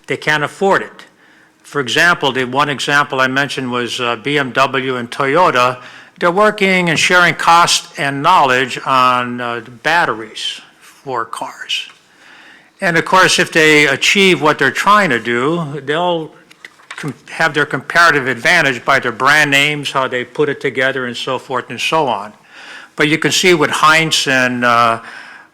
they can't afford it. For example, the one example I mentioned was BMW and Toyota. They're working and sharing cost and knowledge on batteries for cars. And of course, if they achieve what they're trying to do, they'll have their comparative advantage by their brand names, how they put it together, and so forth and so on. But you can see with Heinz and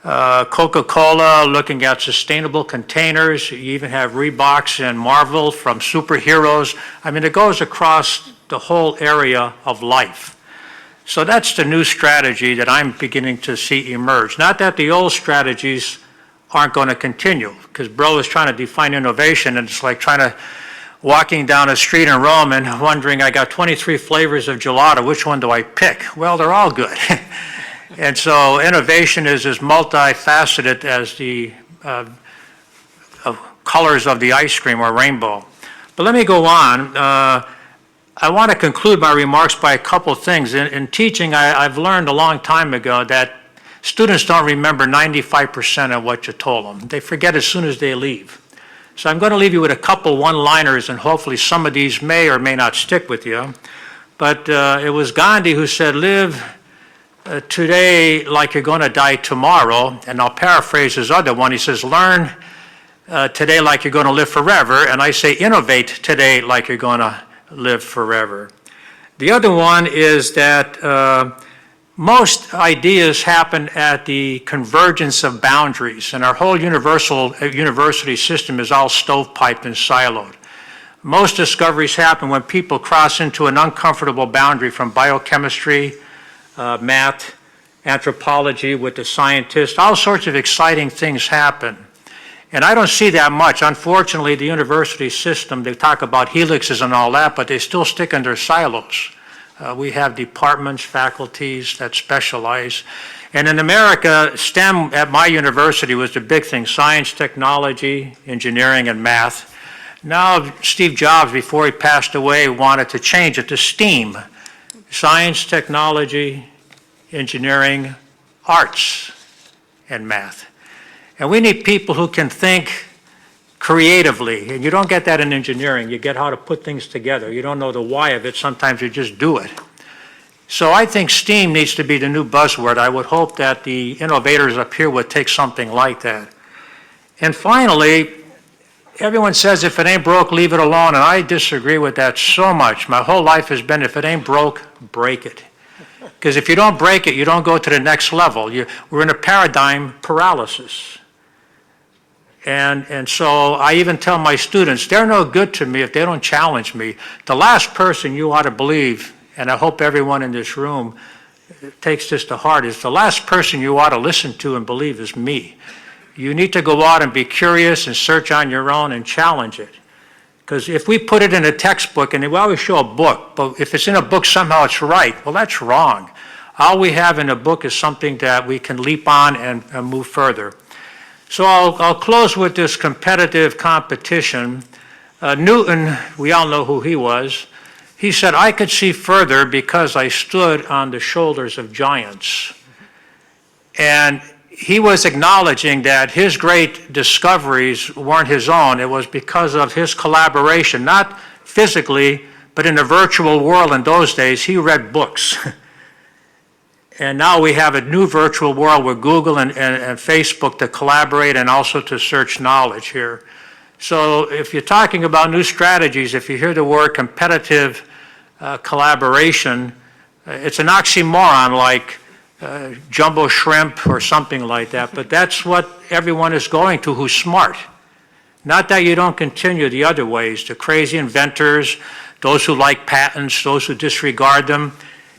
Coca-Cola looking at sustainable containers. You even have Reeboks and Marvel from superheroes. I mean, it goes across the whole area of life. So that's the new strategy that I'm beginning to see emerge. Not that the old strategies aren't going to continue, because Bro is trying to define innovation, and it's like trying to walking down a street in Rome and wondering, I got 23 flavors of gelato, which one do I pick? Well, they're all good. And so innovation is as multifaceted as the colors of the ice cream or rainbow. But let me go on. I want to conclude my remarks by a couple of things. In teaching, I've learned a long time ago that students don't remember 95% of what you told them. They forget as soon as they leave. So I'm going to leave you with a couple one-liners, and hopefully some of these may or may not stick with you. But it was Gandhi who said, live today like you're going to die tomorrow. And I'll paraphrase his other one. He says, learn today like you're going to live forever. And I say, innovate today like you're going to live forever. The other one is that most ideas happen at the convergence of boundaries, and our whole university system is all stovepiped and siloed. Most discoveries happen when people cross into an uncomfortable boundary from biochemistry, math, anthropology with the scientists. All sorts of exciting things happen. And I don't see that much. Unfortunately, the university system, they talk about helixes and all that, but they still stick in their silos. We have departments, faculties that specialize. And in America, STEM at my university was the big thing: science, technology, engineering, and math. Now, Steve Jobs, before he passed away, wanted to change it to STEAM: science, technology, engineering, arts, and math. And we need people who can think creatively, and you don't get that in engineering. You get how to put things together. You don't know the why of it. Sometimes you just do it. So I think STEAM needs to be the new buzzword. I would hope that the innovators up here would take something like that. And finally, everyone says if it ain't broke, leave it alone, and I disagree with that so much. My whole life has been, if it ain't broke, break it. Because if you don't break it, you don't go to the next level. We're in a paradigm paralysis. And so I even tell my students, they're no good to me if they don't challenge me. The last person you ought to believe, and I hope everyone in this room takes this to heart, is the last person you ought to listen to and believe is me. You need to go out and be curious and search on your own and challenge it. Because if we put it in a textbook, and we always show a book, but if it's in a book somehow it's right, well, that's wrong. All we have in a book is something that we can leap on and move further. So I'll close with this competitive competition. Newton, we all know who he was. He said, I could see further because I stood on the shoulders of giants. And he was acknowledging that his great discoveries weren't his own. It was because of his collaboration, not physically, but in the virtual world in those days. He read books. And now we have a new virtual world with Google and Facebook to collaborate and also to search knowledge here. So if you're talking about new strategies, if you hear the word competitive collaboration, it's an oxymoron like jumbo shrimp or something like that, but that's what everyone is going to who's smart. Not that you don't continue the other ways, the crazy inventors, those who like patents, those who disregard them.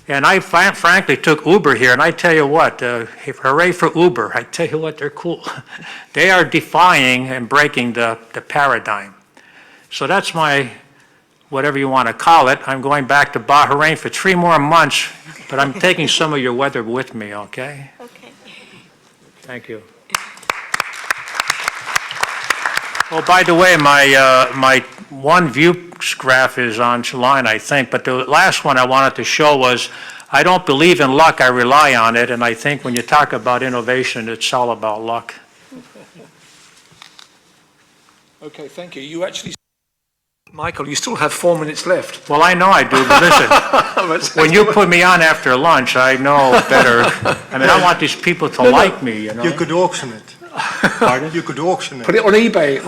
And I frankly took Uber here, and I tell you what, hooray for Uber. I tell you what, they're cool. They are defying and breaking the paradigm. So that's my, whatever you want to call it. I'm going back to Bahrain for 3 more months, but I'm taking some of your weather with me, okay? Okay. Thank you. Oh, by the way, my one view graph is online, I think, but the last one I wanted to show was, I don't believe in luck, I rely on it, and I think when you talk about innovation, it's all about luck. Okay, thank you. You actually, Michael, you still have 4 minutes left. Well, I know I do, but listen, when you put me on after lunch, I know better. I mean, I want these people to like me, you know? You could auction it. Pardon? You could auction it. Put it on eBay.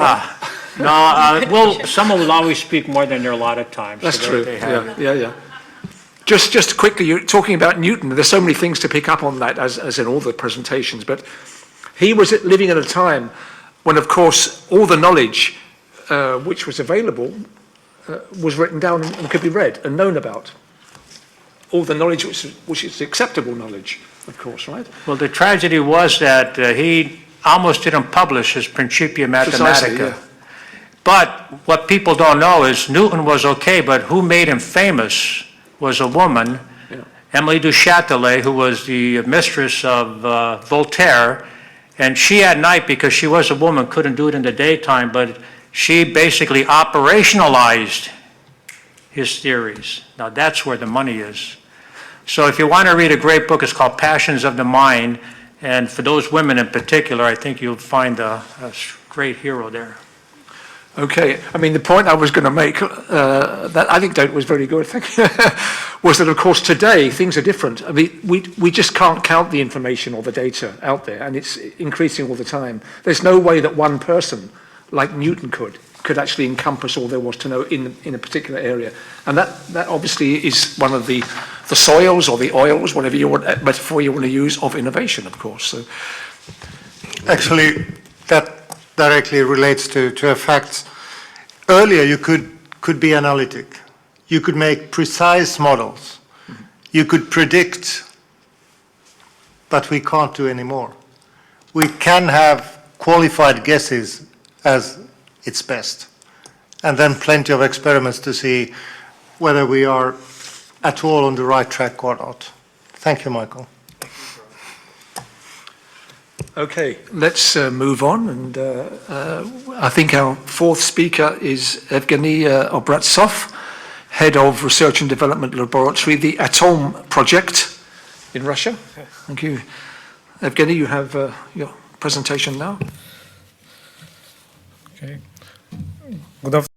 No, someone will always speak more than they're allotted time. That's so true. they have it. Yeah. Just quickly, you're talking about Newton. There's so many things to pick up on that, as in all the presentations. But he was living at a time when, of course, all the knowledge which was available was written down and could be read and known about. All the knowledge which is acceptable knowledge, of course, right? Well, the tragedy was that he almost didn't publish his Principia Precisely, Mathematica. yeah. But what people don't know is Newton was okay, but who made him famous was a woman, Emily du Châtelet, who was the mistress of Voltaire. And she at night, because she was a woman, couldn't do it in the daytime, but she basically operationalized his theories. Now that's where the money is. So if you want to read a great book, it's called Passions of the Mind. And for those women in particular, I think you'll find a great hero there. Okay, I mean, the point I was going to make, that anecdote was very good, thank you, was that, of course, today things are different. I mean, we just can't count the information or the data out there, and it's increasing all the time. There's no way that one person, like Newton could actually encompass all there was to know in a particular area. And that obviously is one of the soils or the oils, whatever you want, metaphor you want to use, of innovation, of course. So, Actually, that directly relates to a fact. Earlier, you could be analytic. You could make precise models. You could predict, but we can't do anymore. We can have qualified guesses as its best, and then plenty of experiments to see whether we are at all on the right track or not. Thank you, Michael. okay, let's move on, and I think our fourth speaker is Evgeny Obratsov, Head of Research and Development Laboratory, the Atom Project in Russia. Thank you. Evgeny, you have your presentation now. Okay. Good afternoon.